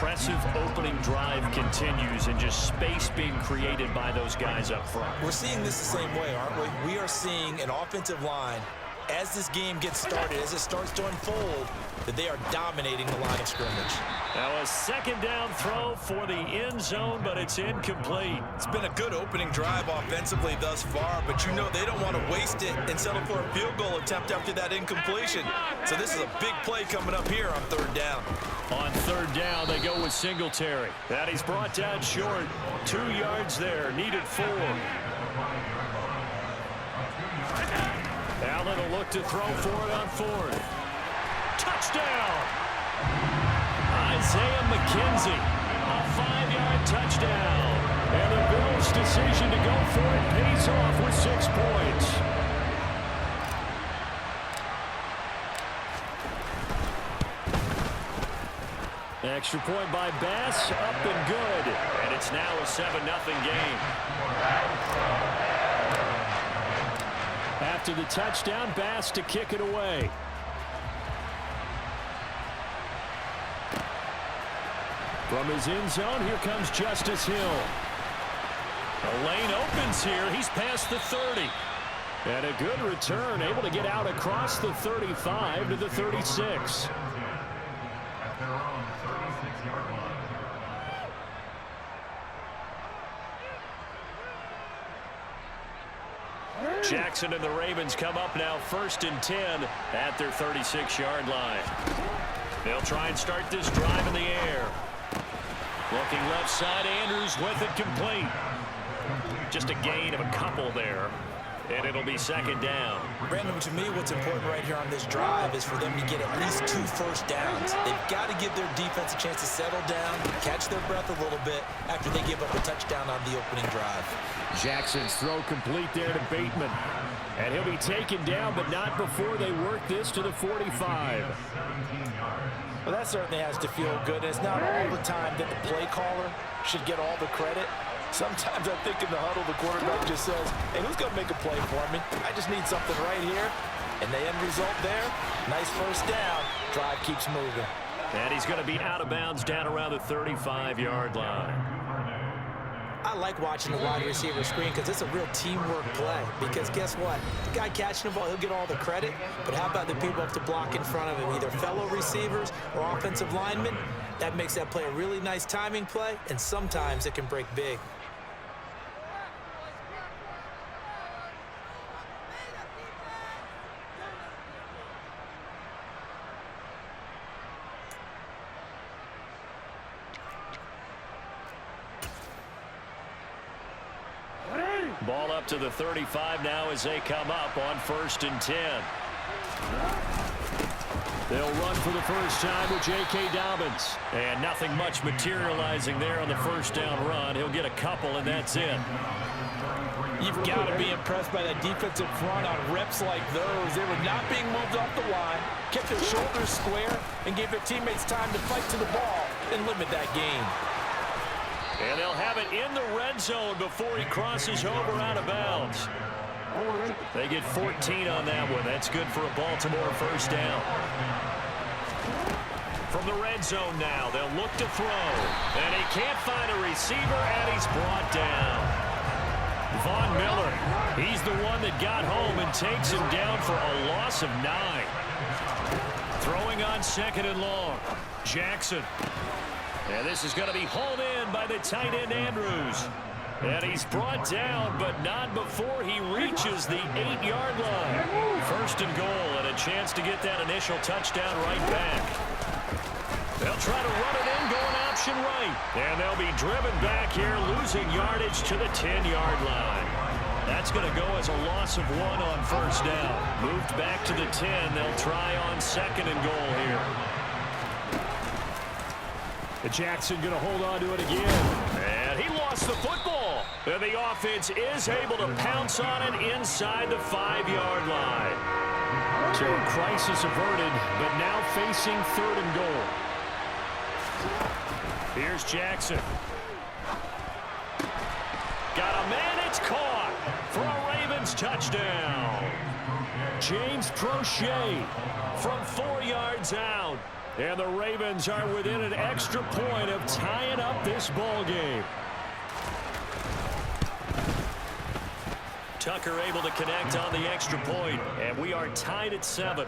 impressive opening drive continues and just space being created by those guys up front. We're seeing this the same way, aren't we? We are seeing an offensive line, as this game gets started, as it starts to unfold, that they are dominating the line of scrimmage. Now a second down throw for the end zone, but it's incomplete. It's been a good opening drive offensively thus far, but you know they don't want to waste it and settle for a field goal attempt after that incompletion. So this is a big play coming up here on third down. On third down, they go with Singletary. That he's brought down short. 2 yards there, needed 4. Allen will look to throw for it on fourth. Touchdown! Isaiah McKenzie, a 5-yard touchdown. And the Bills' decision to go for it pays off with 6 points. Extra point by Bass, up and good. And it's now a 7-0 game. After the touchdown, Bass to kick it away. From his end zone, here comes Justice Hill. The lane opens here. He's past the 30. And a good return, able to get out across the 35 to the 36. Jackson and the Ravens come up now 1st and 10 at their 36-yard line. They'll try and start this drive in the air. Looking left side, Andrews with it complete. Just a gain of a couple there. And it'll be 2nd down. Brandon, to me, what's important right here on this drive is for them to get at least 2 first downs. They've got to give their defense a chance to settle down, catch their breath a little bit after they give up a touchdown on the opening drive. Jackson's throw complete there to Bateman. And he'll be taken down, but not before they work this to the 45. Well, that certainly has to feel good. And it's not all the time that the play caller should get all the credit. Sometimes I think in the huddle, the quarterback just says, hey, who's going to make a play for me? I just need something right here. And the end result there, nice first down. Drive keeps moving. And he's going to be out of bounds down around the 35-yard line. I like watching the wide receiver screen because it's a real teamwork play. Because guess what? The guy catching the ball, he'll get all the credit. But how about the people up to block in front of him, either fellow receivers or offensive linemen? That makes that play a really nice timing play, and sometimes it can break big. Ball up to the 35 now as they come up on 1st and 10. They'll run for the first time with J.K. Dobbins. And nothing much materializing there on the first down run. He'll get a couple, and that's it. You've got to be impressed by that defensive front on reps like those. They were not being moved off the line, kept their shoulders square, and gave their teammates time to fight to the ball and limit that gain. And they'll have it in the red zone before he crosses over out of bounds. They get 14 on that one. That's good for a Baltimore first down. From the red zone now, they'll look to throw. And he can't find a receiver, and he's brought down. Von Miller, he's the one that got home and takes him down for a loss of 9. Throwing on 2nd and long. Jackson. And this is going to be hauled in by the tight end Andrews. And he's brought down, but not before he reaches the 8-yard line. 1st and goal, and a chance to get that initial touchdown right back. They'll try to run it in, going option right. And they'll be driven back here, losing yardage to the 10-yard line. That's going to go as a loss of 1 on 1st down. Moved back to the 10. They'll try on 2nd and goal here. Jackson going to hold on to it again. And he lost the football. And the offense is able to pounce on it inside the 5-yard line. So crisis averted, but now facing 3rd and goal. Here's Jackson. Got a man, it's caught for a Ravens touchdown. James Prochet from 4 yards out. And the Ravens are within an extra point of tying up this ball game. Tucker able to connect on the extra point, and we are tied at 7.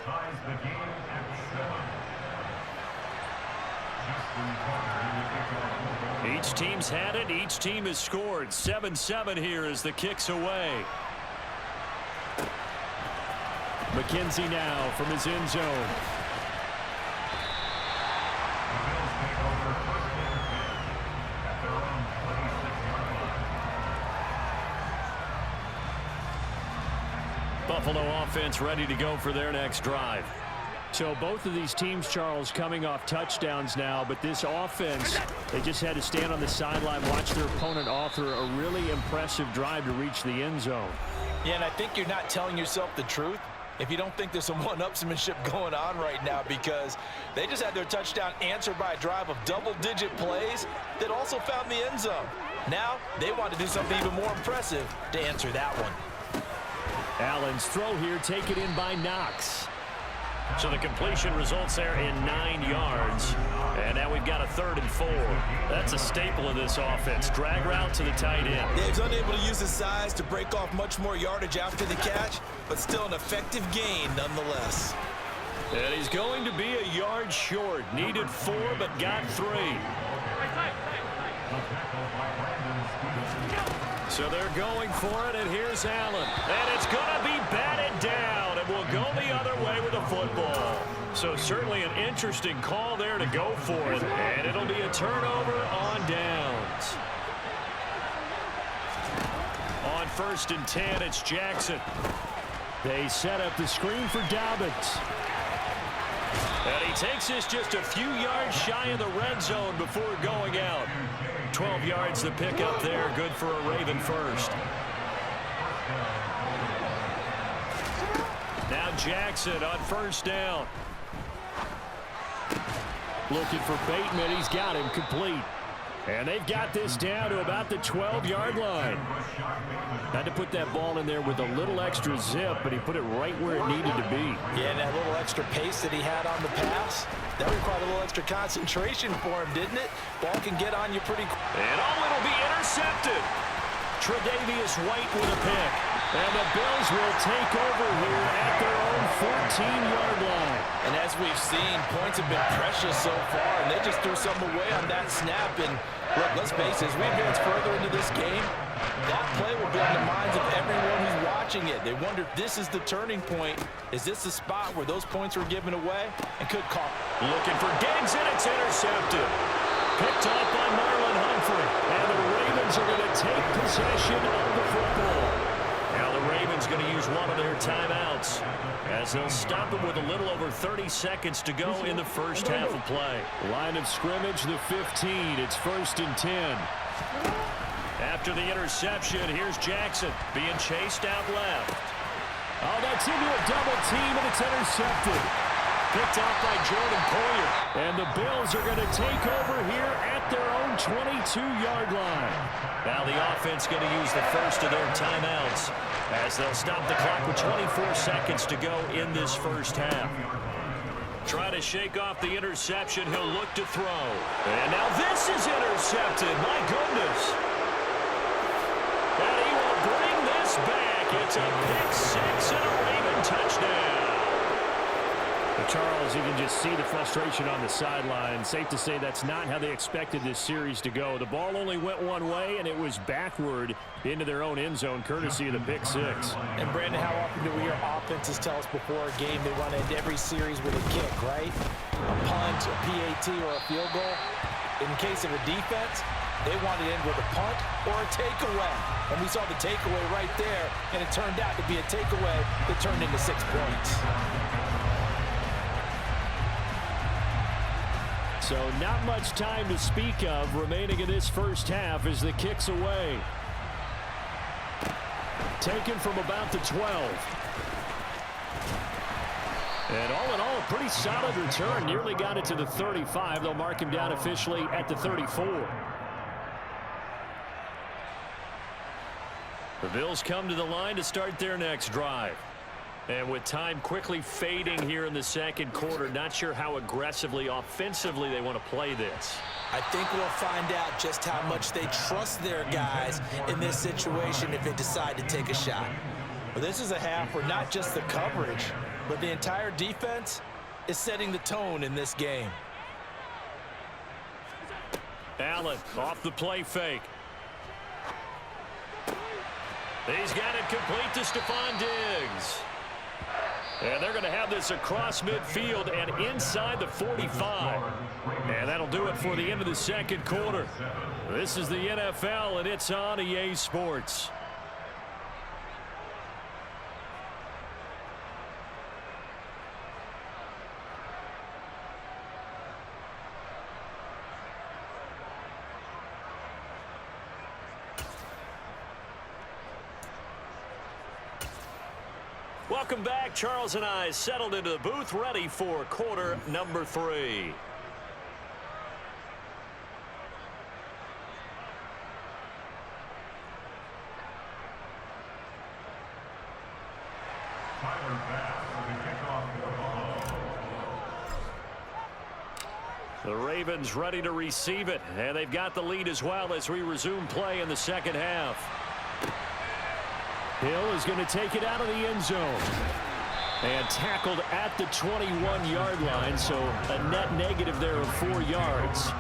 Each team's had it. Each team has scored. 7-7 here as the kick's away. McKenzie now from his end zone. Buffalo offense ready to go for their next drive. So both of these teams, Charles, coming off touchdowns now, but this offense, they just had to stand on the sideline, watch their opponent author a really impressive drive to reach the end zone. Yeah, and I think you're not telling yourself the truth if you don't think there's some one-upsmanship going on right now, because they just had their touchdown answered by a drive of double-digit plays that also found the end zone. Now they want to do something even more impressive to answer that one. Allen's throw here taken in by Knox. So the completion results there in 9 yards. And now we've got a 3rd and 4. That's a staple of this offense. Drag route to the tight end. Dave's unable to use his size to break off much more yardage after the catch, but still an effective gain nonetheless. And he's going to be a yard short. Needed 4, but got 3. So they're going for it, and here's Allen. And it's going to be batted down, and will go the other way with the football. So certainly an interesting call there to go for it, and it'll be a turnover on downs. On 1st and 10, it's Jackson. They set up the screen for Dobbins. And he takes this just a few yards shy of the red zone before going out. 12 yards the pickup there. Good for a Raven first. Now Jackson on 1st down. Looking for Bateman. He's got him complete. And they've got this down to about the 12-yard line. Had to put that ball in there with a little extra zip, but he put it right where it needed to be. Yeah, and that little extra pace that he had on the pass, that required a little extra concentration for him, didn't it? Ball can get on you pretty quick. And it'll be intercepted. Tre'Davious White with a pick. And the Bills will take over here at their own 14-yard line. And as we've seen, points have been precious so far, and they just threw something away on that snap. And look, let's face it, as we advance further into this game, that play will be on the minds of everyone who's watching it. They wonder if this is the turning point. Is this the spot where those points were given away? And could call. Looking for Diggs, and it's intercepted. Picked up by Marlon Humphrey. And the Ravens are going to take possession of the football. Now the Ravens going to use one of their timeouts as they'll stop it with a little over 30 seconds to go in the first half of play. Line of scrimmage, the 15. It's 1st and 10. After the interception, here's Jackson being chased out left. Oh, that's into a double team, and it's intercepted. Picked off by Jordan Poyer. And the Bills are going to take over here at their own 22-yard line. Now the offense going to use the first of their timeouts as they'll stop the clock with 24 seconds to go in this first half. Try to shake off the interception. He'll look to throw. And now this is intercepted. My goodness. And he will bring this back. It's a pick-6 and a Raven touchdown. Charles, you can just see the frustration on the sideline. Safe to say that's not how they expected this series to go. The ball only went one way, and it was backward into their own end zone, courtesy of the pick-6. And, Brandon, how often do we hear offenses tell us before a game they want to end every series with a kick, right? A punt, a PAT, or a field goal. In case of a defense, they want to end with a punt or a takeaway. And we saw the takeaway right there, and it turned out to be a takeaway that turned into 6 points. So not much time to speak of remaining in this first half as the kick's away. Taken from about the 12. And all in all, a pretty solid return. Nearly got it to the 35. They'll mark him down officially at the 34. The Bills come to the line to start their next drive. And with time quickly fading here in the second quarter, not sure how aggressively, offensively they want to play this. I think we'll find out just how much they trust their guys in this situation if they decide to take a shot. Well, this is a half where not just the coverage, but the entire defense is setting the tone in this game. Allen off the play fake. He's got it complete to Stephon Diggs. And they're going to have this across midfield and inside the 45. And that'll do it for the end of the second quarter. This is the NFL, and it's on EA Sports. Welcome back. Charles and I settled into the booth, ready for quarter number 3. The Ravens ready to receive it, and they've got the lead as well as we resume play in the second half. Hill is going to take it out of the end zone. And tackled at the 21-yard line, so a net negative there of 4 yards.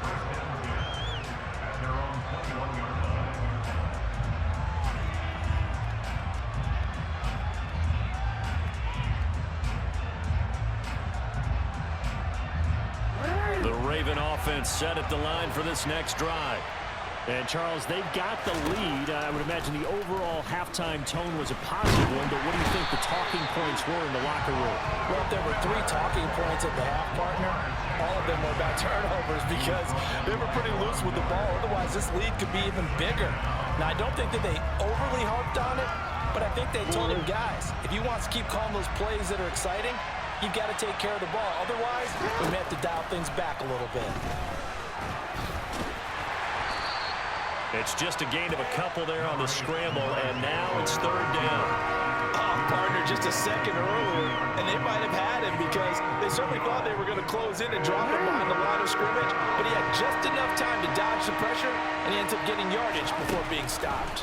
The Raven offense set at the line for this next drive. And, Charles, they've got the lead. I would imagine the overall halftime tone was a positive one, but what do you think the talking points were in the locker room? Well, if there were 3 talking points at the half, partner, all of them were about turnovers because they were pretty loose with the ball. Otherwise, this lead could be even bigger. Now, I don't think that they overly harped on it, but I think they told him, guys, if you want to keep calling those plays that are exciting, you've got to take care of the ball. Otherwise, we may have to dial things back a little bit. It's just a gain of a couple there on the scramble, and now it's third down. Partner, just a second earlier, and they might have had him because they certainly thought they were going to close in and drop him behind the line of scrimmage, but he had just enough time to dodge the pressure, and he ends up getting yardage before being stopped.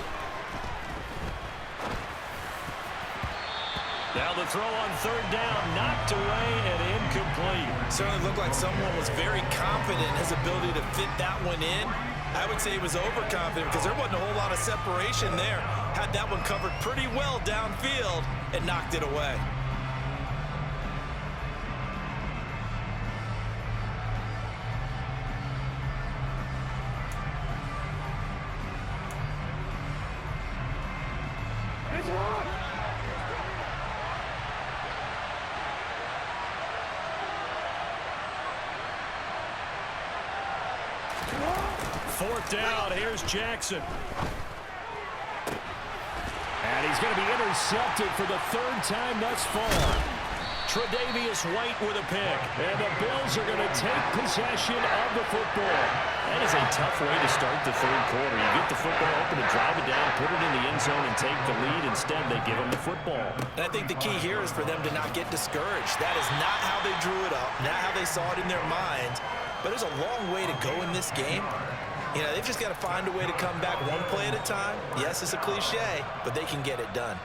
Now the throw on third down, knocked away and incomplete. Certainly looked like someone was very confident in his ability to fit that one in. I would say he was overconfident because there wasn't a whole lot of separation there. Had that one covered pretty well downfield and knocked it away. Fourth down, here's Jackson. And he's going to be intercepted for the 3rd time thus far. Tre'Davious White with a pick. And the Bills are going to take possession of the football. That is a tough way to start the third quarter. You get the football open and drive it down, put it in the end zone, and take the lead. Instead, they give them the football. And I think the key here is for them to not get discouraged. That is not how they drew it up, not how they saw it in their minds. But there's a long way to go in this game. You know, they've just got to find a way to come back one play at a time. Yes, it's a cliche, but they can get it done.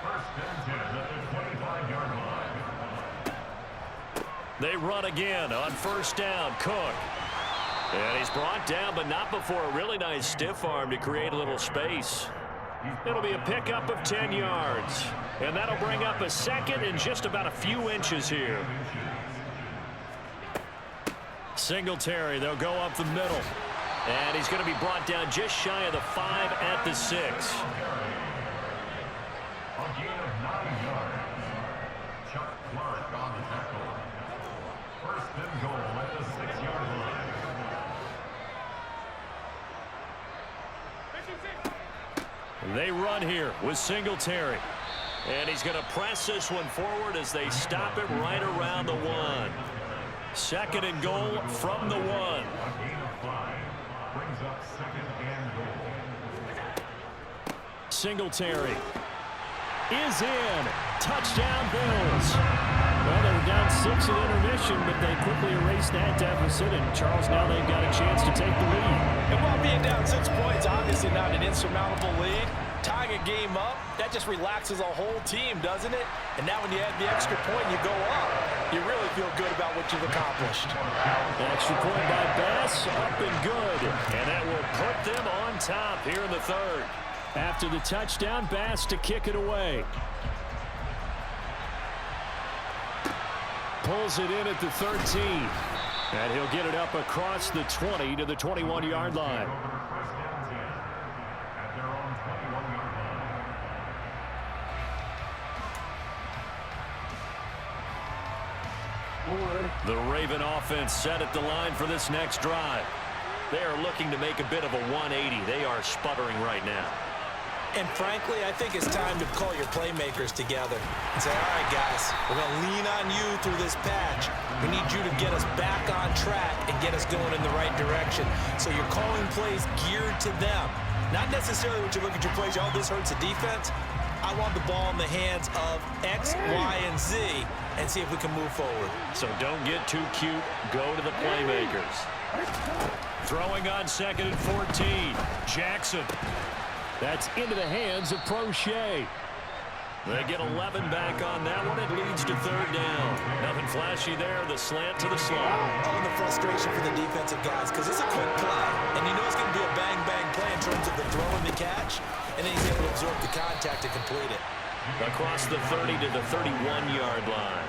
They run again on first down. Cook. And he's brought down, but not before a really nice stiff arm to create a little space. It'll be a pickup of 10 yards. And that'll bring up a second and just about a few inches here. Singletary, they'll go up the middle. And he's going to be brought down just shy of the 5 at the 6. They run here with Singletary. And he's going to press this one forward as they stop it right around the 1. Second and goal from the 1. Singletary. is in. Touchdown, Bills. Well, they were down 6 at intermission, but they quickly erased that deficit, and Charles, now they've got a chance to take the lead. And while being down 6 points, obviously not an insurmountable lead, tying a game up, that just relaxes a whole team, doesn't it? And now when you add the extra point, you go up, you really feel good about what you've accomplished. An extra point by Bass, up and good. And that will put them on top here in the third. After the touchdown, Bass to kick it away. Pulls it in at the 13. And he'll get it up across the 20 to the 21-yard line. The Raven offense set at the line for this next drive. They are looking to make a bit of a 180. They are sputtering right now. And frankly, I think it's time to call your playmakers together and say, all right, guys, we're going to lean on you through this patch. We need you to get us back on track and get us going in the right direction. So you're calling plays geared to them. Not necessarily when you look at your plays, oh, this hurts the defense. I want the ball in the hands of X, Y, and Z and see if we can move forward. So don't get too cute. Go to the playmakers. Throwing on 2nd and 14. Jackson. That's into the hands of Prochet. They get 11 back on that one. It leads to 3rd down. Nothing flashy there. The slant to the slot. Oh, and the frustration for the defensive guys, because it's a quick play, and you know it's going to be a bang-bang play in terms of the throw and the catch, and then he's able to absorb the contact and complete it. Across the 30 to the 31-yard line.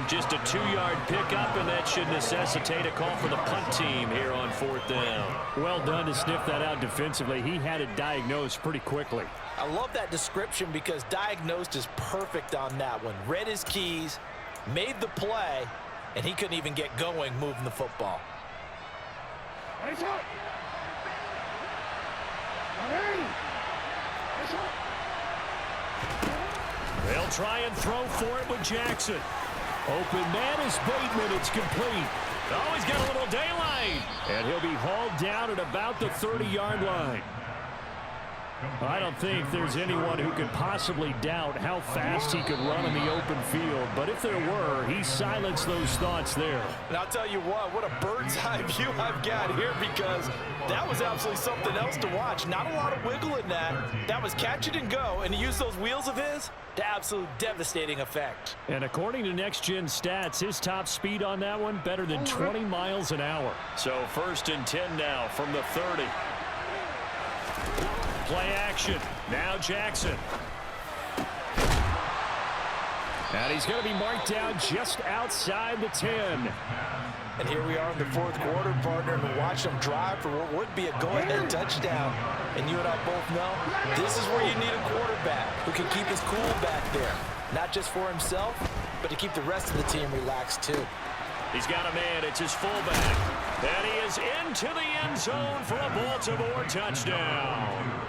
Just a 2-yard pickup, and that should necessitate a call for the punt team here on 4th down. Well done to sniff that out defensively. He had it diagnosed pretty quickly. I love that description because diagnosed is perfect on that one. Read his keys, made the play, and he couldn't even get going moving the football. They'll try and throw for it with Jackson. Open man is Bateman. It's complete. Oh, he's got a little daylight. And he'll be hauled down at about the 30-yard line. I don't think there's anyone who could possibly doubt how fast he could run in the open field. But if there were, he silenced those thoughts there. And I'll tell you what a bird's eye view I've got here, because that was absolutely something else to watch. Not a lot of wiggle in that. That was catch it and go, and he used those wheels of his to absolute devastating effect. And according to Next Gen Stats, his top speed on that one, better than 20 miles an hour. So 1st and 10 now from the 30. Play action. Now Jackson. And he's going to be marked down just outside the 10. And here we are in the 4th quarter, partner, and watch them drive for what would be a go-ahead touchdown. And you and I both know this is where you need a quarterback who can keep his cool back there. Not just for himself, but to keep the rest of the team relaxed too. He's got a man. It's his fullback. And he is into the end zone for a Baltimore touchdown.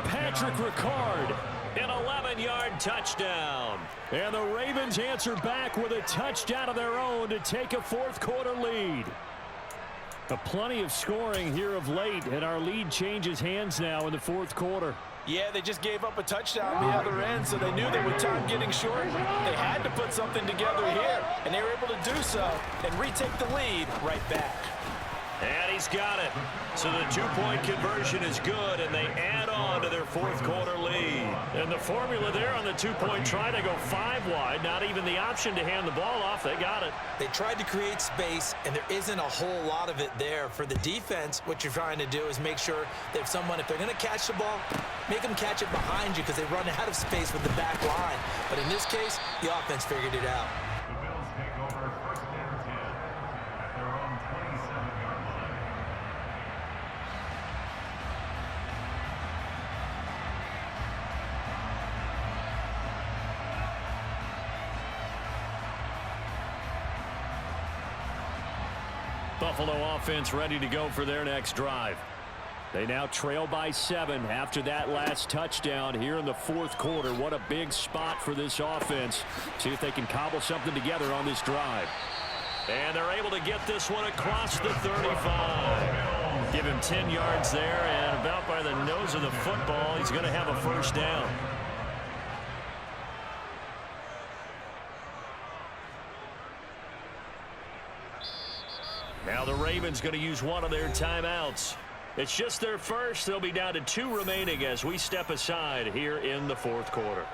Patrick Ricard, an 11-yard touchdown. And the Ravens answer back with a touchdown of their own to take a 4th quarter lead. Plenty of scoring here of late, and our lead changes hands now in the 4th quarter. Yeah, they just gave up a touchdown on the other end, so they knew that with time getting short, they had to put something together here, and they were able to do so and retake the lead right back. And he's got it. So the 2-point conversion is good, and they add on to their 4th quarter lead. And the formula there on the 2-point try to go 5 wide, not even the option to hand the ball off. They got it. They tried to create space, and there isn't a whole lot of it there. For the defense, what you're trying to do is make sure that if they're going to catch the ball, make them catch it behind you, because they run out of space with the back line. But in this case, the offense figured it out. Buffalo offense ready to go for their next drive. They now trail by 7 after that last touchdown here in the 4th quarter. What a big spot for this offense. See if they can cobble something together on this drive. And they're able to get this one across the 35. Give him 10 yards there, and about by the nose of the football, he's going to have a 1st down. Now the Ravens going to use one of their timeouts. It's just their first. They'll be down to 2 remaining as we step aside here in the fourth quarter.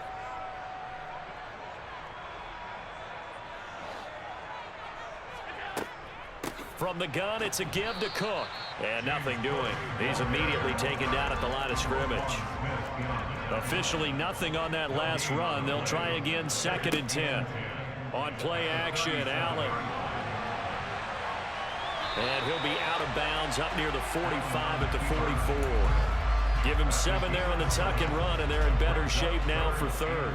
From the gun, it's a give to Cook. And nothing doing. He's immediately taken down at the line of scrimmage. Officially nothing on that last run. They'll try again, 2nd and 10. On play action, Allen. And he'll be out of bounds up near the 45 at the 44. Give him 7 there on the tuck and run, and they're in better shape now for 3rd.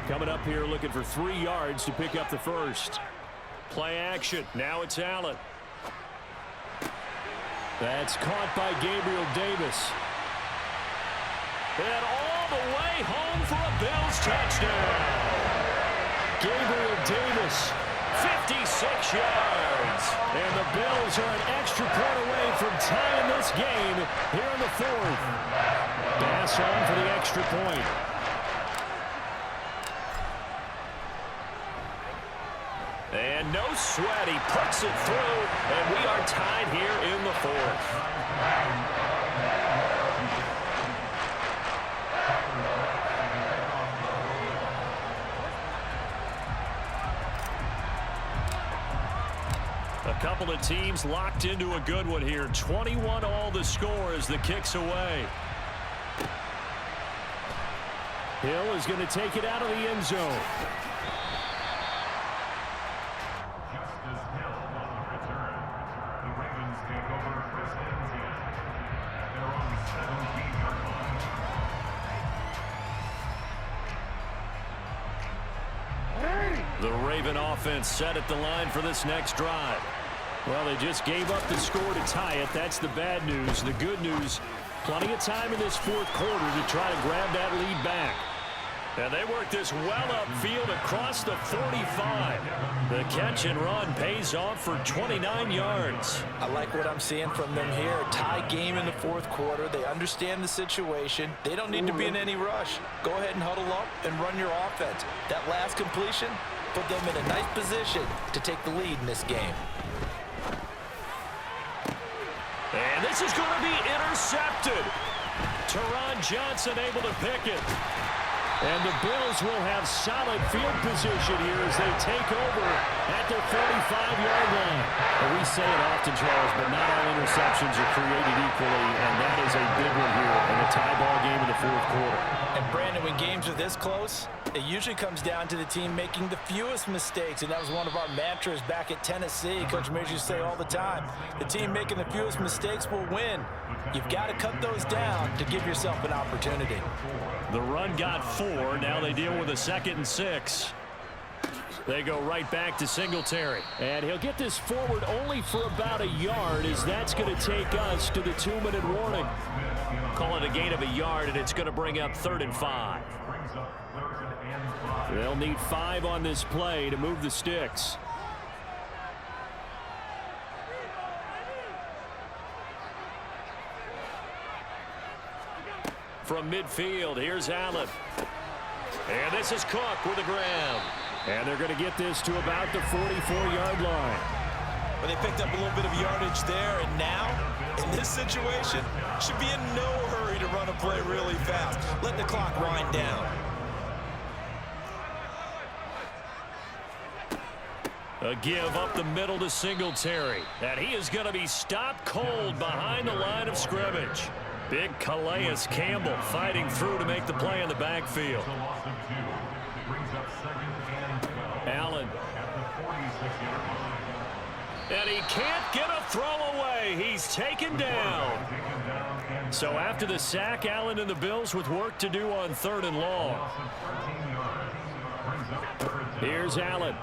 Coming up here looking for 3 yards to pick up the first. Play action. Now it's Allen. That's caught by Gabriel Davis. And all the way home for a Bills touchdown. Gabriel Davis, 56 yards. And the Bills are an extra point away from tying this game here in the 4th. Pass on for the extra point. And no sweat, he puts it through, and we are tied here in the 4th. A couple of teams locked into a good one here. 21 all the score as the kick's away. Hill is going to take it out of the end zone. The Raven offense set at the line for this next drive. Well, they just gave up the score to tie it. That's the bad news. The good news, plenty of time in this 4th quarter to try to grab that lead back. And they work this well upfield across the 45. The catch and run pays off for 29 yards. I like what I'm seeing from them here. A tie game in the 4th quarter. They understand the situation. They don't need to be in any rush. Go ahead and huddle up and run your offense. That last completion put them in a nice position to take the lead in this game. And this is going to be intercepted. Teron Johnson able to pick it. And the Bills will have solid field position here as they take over at their 45-yard line. Well, we say it often, Charles, but not all interceptions are created equally, and that is a big one here in a tie ball game in the 4th quarter. And, Brandon, when games are this close, it usually comes down to the team making the fewest mistakes, and that was one of our mantras back at Tennessee. Coach Major used to say all the time, the team making the fewest mistakes will win. You've got to cut those down to give yourself an opportunity. The run got 4. Now they deal with a 2nd and 6. They go right back to Singletary. And he'll get this forward only for about a yard, as that's going to take us to the 2-minute warning. Call it a gain of a yard, and it's going to bring up 3rd and 5. They'll need 5 on this play to move the sticks. From midfield, here's Allen. And this is Cook with the ground. And they're going to get this to about the 44-yard line. Well, they picked up a little bit of yardage there, and now, in this situation, should be in no hurry to run a play really fast. Let the clock wind down. A give up the middle to Singletary. And he is going to be stopped cold behind the line of scrimmage. Big Calais Campbell fighting through to make the play in the backfield. Allen. And he can't get a throw away. He's taken down. So after the sack, Allen and the Bills with work to do on 3rd and long. Here's Allen.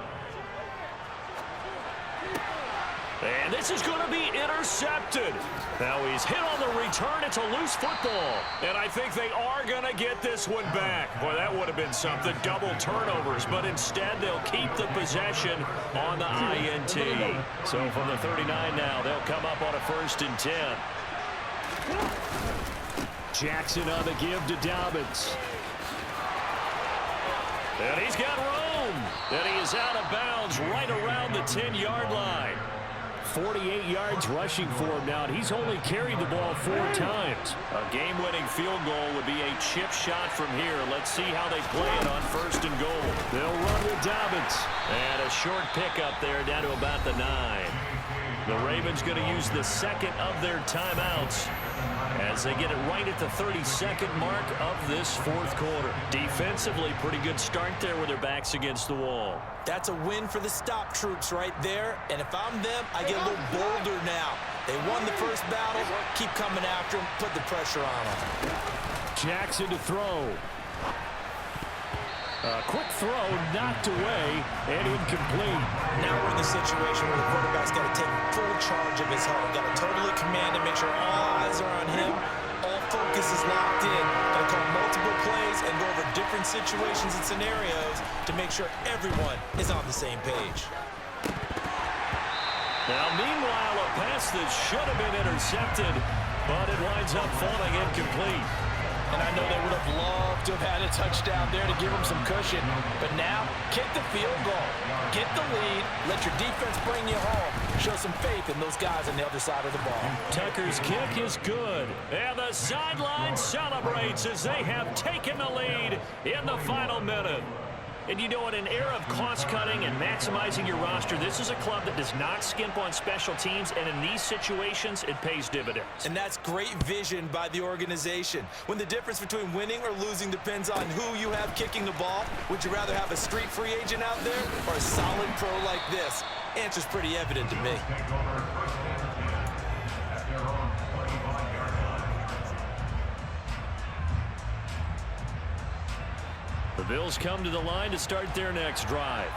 And this is going to be intercepted. Now he's hit on the return. It's a loose football. And I think they are going to get this one back. Boy, that would have been something. Double turnovers. But instead, they'll keep the possession on the INT. So from the 39 now, they'll come up on a 1st and 10. Jackson on the give to Dobbins. And he's got room. And he is out of bounds right around the 10-yard line. 48 yards rushing for him now, and he's only carried the ball 4 times. A game-winning field goal would be a chip shot from here. Let's see how they play it on 1st and goal. They'll run with Dobbins. And a short pickup there down to about the 9. The Ravens going to use the second of their timeouts as they get it right at the 32nd mark of this 4th quarter. Defensively, pretty good start there with their backs against the wall. That's a win for the stop troops right there. And if I'm them, I get a little bolder now. They won the first battle. Keep coming after them. Put the pressure on them. Jackson to throw. A quick throw, knocked away, and incomplete. Now we're in the situation where the quarterback's got to take full charge of his huddle. Got to totally command and make sure all eyes are on him. All focus is locked in. Got to call multiple plays and go over different situations and scenarios to make sure everyone is on the same page. Now, meanwhile, a pass that should have been intercepted, but it winds up falling incomplete. And I know they would have loved to have had a touchdown there to give them some cushion. But now, kick the field goal. Get the lead. Let your defense bring you home. Show some faith in those guys on the other side of the ball. Tucker's kick is good. And the sideline celebrates as they have taken the lead in the final minute. And you know, in an era of cost-cutting and maximizing your roster, this is a club that does not skimp on special teams, and in these situations, it pays dividends. And that's great vision by the organization. When the difference between winning or losing depends on who you have kicking the ball, would you rather have a street free agent out there or a solid pro like this? Answer's pretty evident to me. The Bills come to the line to start their next drive.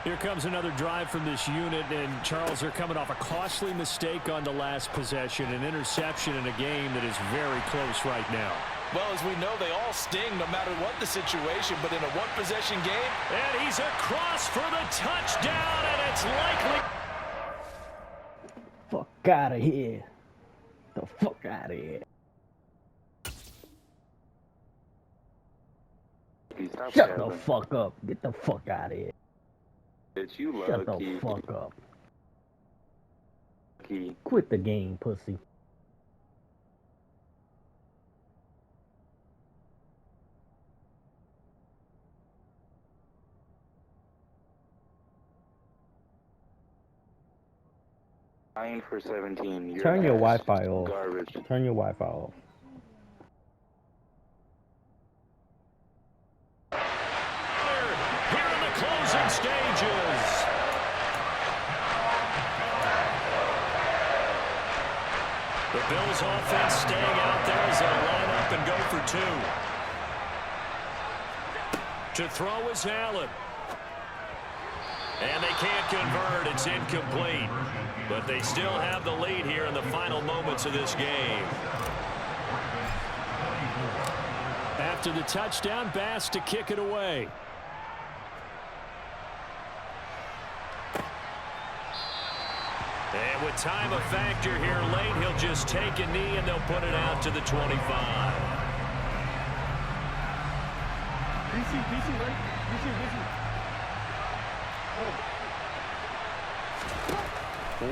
Here comes another drive from this unit, and Charles, they're coming off a costly mistake on the last possession, an interception in a game that is very close right now. Well, as we know, they all sting no matter what the situation, but in a one-possession game. And he's across for the touchdown, and it's likely. Fuck out of here. The fuck out of here. Shut the fuck up. Get the fuck out of here. Shut the fuck up. Quit the game, pussy. For 17. Turn your Wi-Fi off. Garbage. Turn your Wi-Fi off. Here in the closing stages. The Bills offense staying out there as they line up and go for 2. To throw is Allen. And they can't convert. It's incomplete. But they still have the lead here in the final moments of this game. After the touchdown, Bass to kick it away. And with time a factor here late, he'll just take a knee and they'll put it out to the 25. DC, right? DC.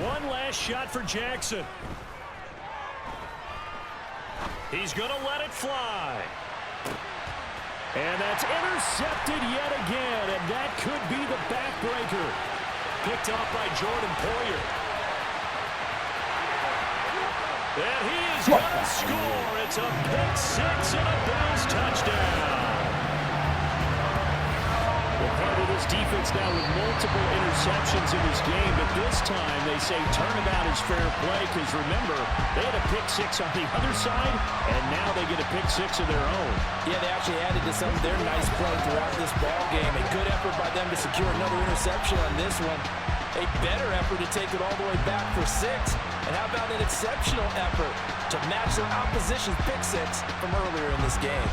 One last shot for Jackson. He's going to let it fly. And that's intercepted yet again, and that could be the backbreaker. Picked off by Jordan Poyer. And he is going to score. It's a pick six and a Bills touchdown. Well, part of this defense now with multiple interceptions in this game, but this time they say turnabout is fair play because, remember, they had a pick six on the other side, and now they get a pick six of their own. Yeah, they actually added to some of their nice play throughout this ball game. A good effort by them to secure another interception on this one. A better effort to take it all the way back for 6. And how about an exceptional effort to match their opposition's pick six from earlier in this game?